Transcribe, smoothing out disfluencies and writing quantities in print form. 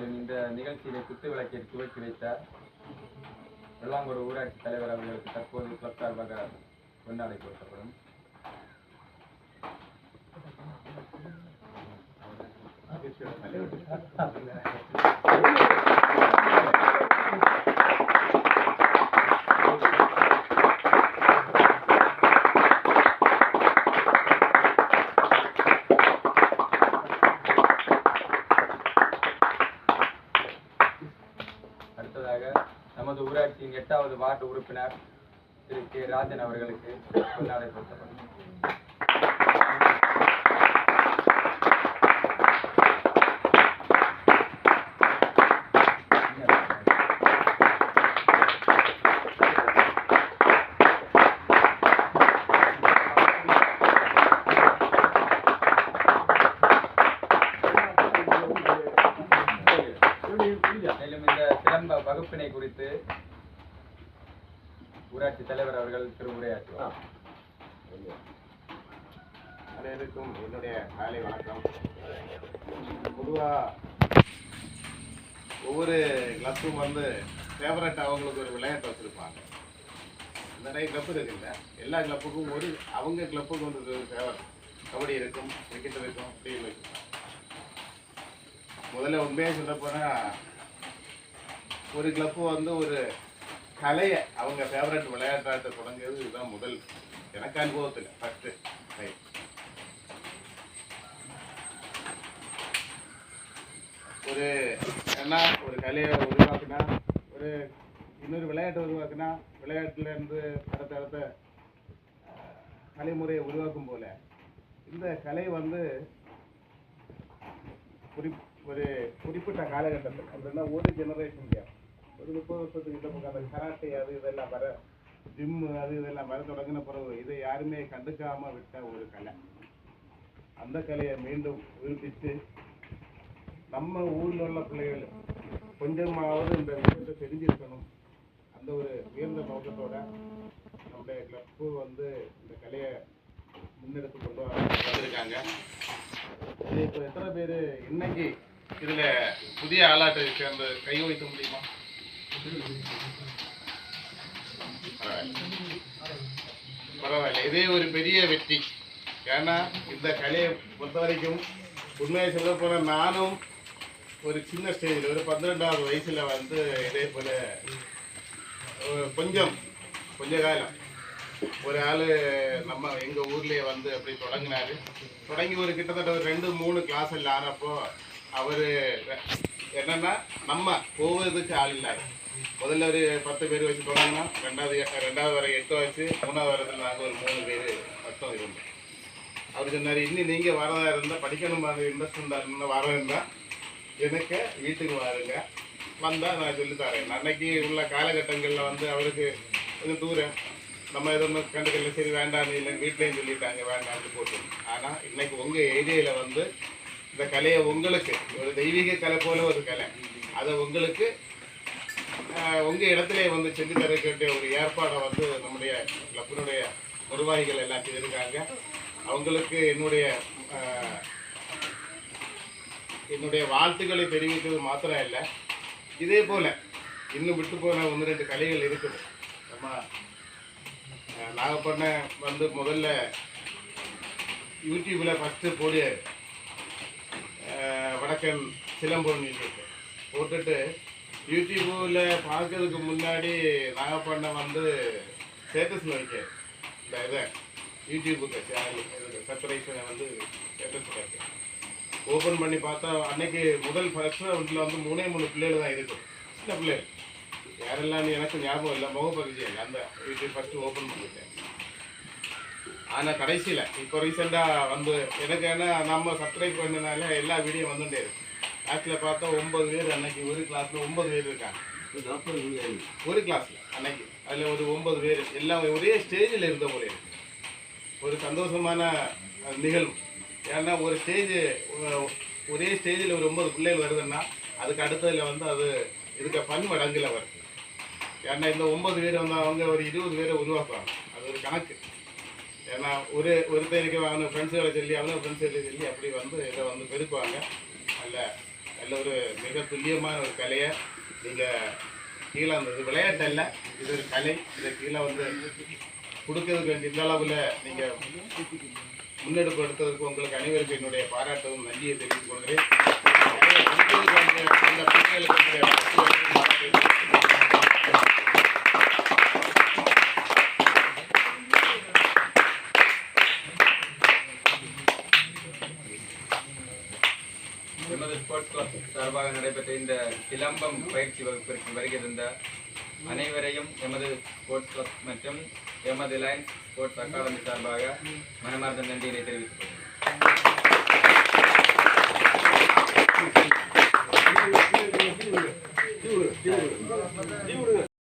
மேலும் இந்த நிகழ்ச்சியிலே குத்து விளக்கை துவக்கி வைத்தார் வெள்ளாங்கோடு ஊராட்சி தலைவர் அவர்களுக்கு தற்போது கிளப் சார்பாக கொண்டாடை கொடுக்கப்படும். அடுத்ததாக நமது ஊராட்சியின் 8வது வார்டு உறுப்பினர் திரு கே ராஜன் அவர்களுக்கு கொண்டாடை கொடுக்கப்படும். மேலும் இந்த சிலம்ப வகுப்பினை குறித்து ஊராட்சி தலைவர் அவர்கள் திருவுரையாற்றுவார். அனைவருக்கும் என்னுடைய காலை வணக்கம். பொதுவாக ஒவ்வொரு கிளப்பும் வந்து ஃபேவரட் அவங்களுக்கு ஒரு விளையாட்டு வச்சுருப்பாங்க. நிறைய கிளப்பு இருக்குல்ல, எல்லா கிளப்புக்கும் அவங்க கிளப்புக்கு வந்து ஃபேவரட். கபடி இருக்கும், கிரிக்கெட் இருக்கும், டீம் இருக்கும். முதல்ல உண்மையாக சொல்ல போனால் ஒரு கிளப்பு வந்து ஒரு கலையை அவங்க ஃபேவரட் விளையாட்டாட்ட தொடங்கியது இதுதான் முதல் எனக்கு அனுபவத்தில் ஃபஸ்ட்டு டைம். ஒரு என்ன ஒரு கலையை உருவாக்குனா, ஒரு இன்னொரு விளையாட்டை உருவாக்குனா, விளையாட்டுலேருந்து அடுத்த கலைமுறையை உருவாக்கும் போல இந்த கலை வந்து ஒரு குறிப்பிட்ட காலகட்டத்தில் அப்படின்னா ஒரு ஜெனரேஷன் கேப், ஒரு 30 வருஷத்துக்கிட்ட அந்த கராட்டே அது இதெல்லாம் வர, ஜிம்மு அது இதெல்லாம் வர தொடங்கின பிறகு இதை யாருமே கண்டுக்காமல் விட்ட ஒரு கலை. அந்த கலையை மீண்டும் உயிர்ப்பித்து நம்ம ஊரில் உள்ள பிள்ளைகள் கொஞ்சமாவது இந்த விஷயத்தை தெரிஞ்சிருக்கணும், அந்த ஒரு உயர்ந்த நோக்கத்தோட நம்முடைய கிளப்பு வந்து இந்த கலையை முன்னெடுத்து கொண்டு வந்திருக்காங்க. இது இப்போ எத்தனை பேர் இன்னைக்கு இதில் புதிய ஆளாட்டை சேர்ந்து கை வைக்க முடியுமா? பரவாயில்ல, இதே ஒரு பெரிய வெற்றி. ஏன்னா இந்த கலையை பொறுத்த வரைக்கும் உண்மையை சொல்ல போன நானும் ஒரு சின்ன ஸ்டேஜில் ஒரு 12வது வயசில் வந்து இதே போல் கொஞ்ச காலம் ஒரு ஆள் நம்ம எங்கள் ஊர்லேயே வந்து அப்படி தொடங்கி ஒரு கிட்டத்தட்ட ஒரு 2-3 கிளாஸ் எல்லாம் ஆனப்போ அவர் என்னென்னா நம்ம போவதுக்கு ஆள் இல்லாது. முதல்ல ஒரு 10 பேர் வச்சு தொடங்கினா, ரெண்டாவது வரை 8 வச்சு, 3வது வரத்தில் நாங்கள் ஒரு 3 பேர் மட்டும் இருந்தோம். அவர் சொன்னார், இன்னும் நீங்கள் வரதா இருந்தால் படிக்கணும் இன்ட்ரெஸ்ட் இருந்தால் வர இருந்தால் எனக்கு வீட்டுக்கு வாருங்க, வந்தால் நான் சொல்லித்தரேன். அன்னைக்கு உள்ள காலகட்டங்களில் வந்து அவருக்கு கொஞ்சம் தூரம் நம்ம எதுவும் கண்டுக்கல, சரி வேண்டாம் இல்லை வீட்லேயும் சொல்லிட்டாங்க வேண்டாம்னு போட்டு. ஆனால் இன்னைக்கு உங்கள் ஏரியாவில் வந்து இந்த கலையை உங்களுக்கு ஒரு தெய்வீக கலை போல ஒரு கலை, அதை உங்களுக்கு உங்கள் இடத்துல வந்து செஞ்சு தர வேண்டிய ஒரு ஏற்பாடை வந்து நம்முடைய கிளப்பினுடைய நிர்வாகிகள் எல்லாம் செய்திருக்காங்க. அவங்களுக்கு என்னுடைய வாழ்த்துக்களை தெரிவிக்கிறது மாத்திரம் இல்லை, இதே போல் இன்னும் விட்டு போன 1-2 கலைகள் இருக்குது. நம்ம நாகப்பட்டினம் வந்து முதல்ல யூடியூப்பில் ஃபஸ்ட்டு போடியார் வடக்கன் சிலம்பொன் போட்டுட்டு யூடியூப்பில் பார்க்கறதுக்கு முன்னாடி நாகப்பட்டினம் வந்து ஸ்டேட்டஸில் வைக்க இந்த இதை யூடியூபுக்கு சேனல் சப்ஸ்கிரைப்ஷனை வந்து ஸ்டேட்டஸில் வைக்க ஓப்பன் பண்ணி பார்த்தா அன்னைக்கு ஃபர்ஸ்ட் ரவுண்டில் வந்து 3 பிள்ளைகள் தான் இருக்கும், சின்ன பிள்ளைகள். யாரெல்லாம் எனக்கு ஞாபகம் இல்லை, முகப்பதிவு இல்லை. அந்த யூடியூப் ஃபஸ்ட்டு ஓப்பன் பண்ணிட்டேன். ஆனால் கடைசியில் இப்போ ரீசெண்டாக வந்து எனக்கு என்ன நம்ம சப்ஸ்கிரைப் பண்ணனால எல்லா வீடியோ வந்துட்டே இருக்கு. கிளாஸில் பார்த்தா 9 பேர் அன்னைக்கு ஒரு கிளாஸில் 9 பேர் இருக்காங்க ஒரு கிளாஸில் அன்னைக்கு. அதில் ஒரு 9 பேர் எல்லாம் ஒரே ஸ்டேஜில் இருந்த போல இருக்கு. ஒரு சந்தோஷமான நிகழ்வு. ஏன்னா ஒரு ஒரே ஸ்டேஜில் ஒரு 9 பிள்ளைகள் வருதுன்னா அதுக்கு அடுத்ததில் வந்து அது இருக்க பன்மடங்கில் வருது. ஏன்னா இந்த 9 பேர் வந்து அவங்க ஒரு 20 பேரை உருவாக்குவாங்க, அது ஒரு கணக்கு. ஏன்னா ஒருத்தருக்கு அவங்க ஃப்ரெண்ட்ஸுகளை சொல்லி அவங்க ஃப்ரெண்ட்ஸுகளை சொல்லி அப்படி வந்து இதை வந்து பெருக்குவாங்க. நல்ல நல்ல ஒரு மிக துல்லியமான ஒரு கலையை நீங்கள் கீழே வந்தது விளையாட்டு அல்ல, இது ஒரு கலை. இதை கீழே வந்து கொடுக்கறதுக்கு வேண்டிய இந்த அளவில் நீங்கள் முன்னெடுப்பு எடுத்ததற்கு உங்களுக்கு அனைவருக்கும் என்னுடைய பாராட்டவும் நன்றியை தெரிவித்துக் கொள்கிறேன். அந்த பிள்ளைகளுக்கு என்னுடைய வாழ்த்துக்களையும் பாராட்டுகிறேன். எமது ஸ்போர்ட்ஸ் கிளப் சார்பாக நடைபெற்ற இந்த சிலம்பம் பயிற்சி வகுப்பிற்கு வருகின்ற அனைவரையும் எமது ஸ்போர்ட்ஸ் கிளப் மற்றும் எமது லைன்ஸ் ஸ்போர்ட்ஸ் அகாடமி சார்பாக மனமார்ந்த நன்றியை தெரிவித்துக் கொள்கிறேன்.